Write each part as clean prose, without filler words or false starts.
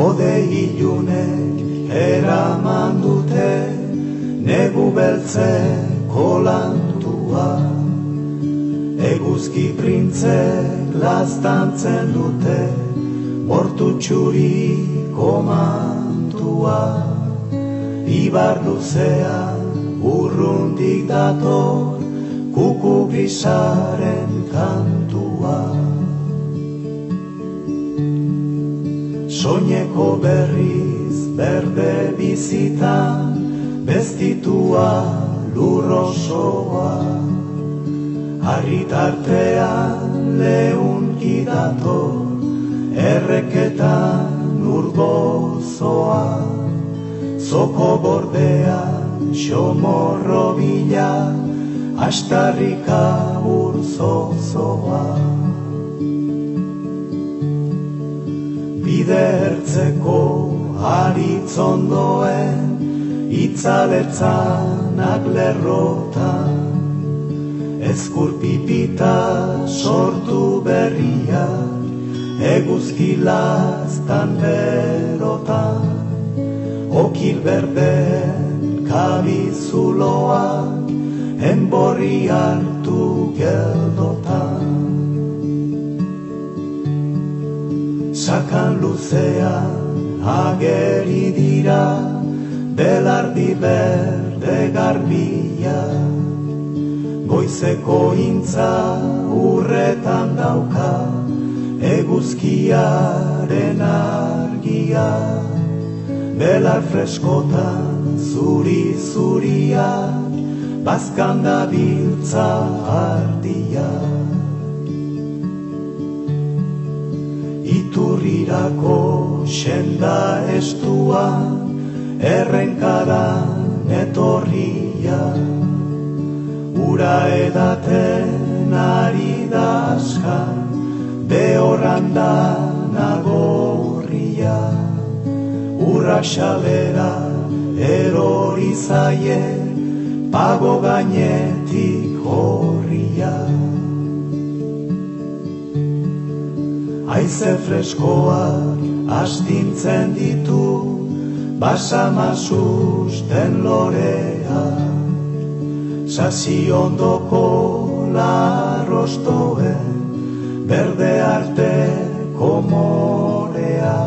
Ode ilunek eraman dute negu beltzeko lantua. Eguzki printzek laztantzen dute bortu txuriko mantua. Ibar luzean urrundik dator kuku grisaren kantua. Soineko berriz berde bizitan bestitua lur osoa. Harritartean leunki dator erreketan urgozoa. Zoko bordean xomorro bila astarrika urzozoa. Bide ertzeko haritzondoen itzaletzanak lerrotan. Ezkurpipita sortu berriak eguzki laztan berotan. Okil berdeen kabizuloak enborri hartu geldotan. Sakan luzean ageri dira belardi berde garbia. Goizeko intza urretan dauka eguzkiaren argia. Belar freskotan zuri-zuriak bazkan dabiltza ardia. Iturrirako senda estuan errenkadan etorria. Ura edaten ari daskan behorrandan agorria. Urra xalera erori zaie pago gainetik horria. Haize freskoak astintzen ditu basamasusten lorea. Sasi ondoko larrostoen berde arteko morea.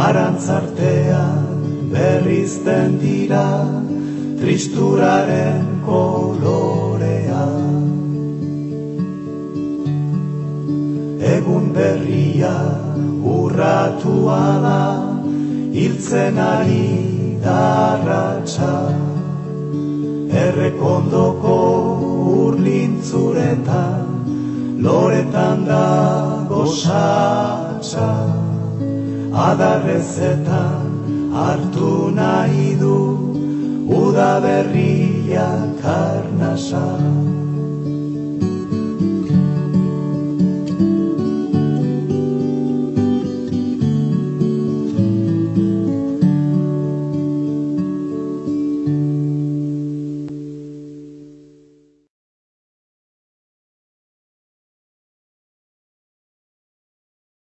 Arantzartean berrizten dira tristuraren kolorea. Egun berria urratu ala hiltzen ari darratxa. Errekondoko urlintzuretan loretan dago satsa. Adarrezetan hartu nahi du udaberriak arnasa.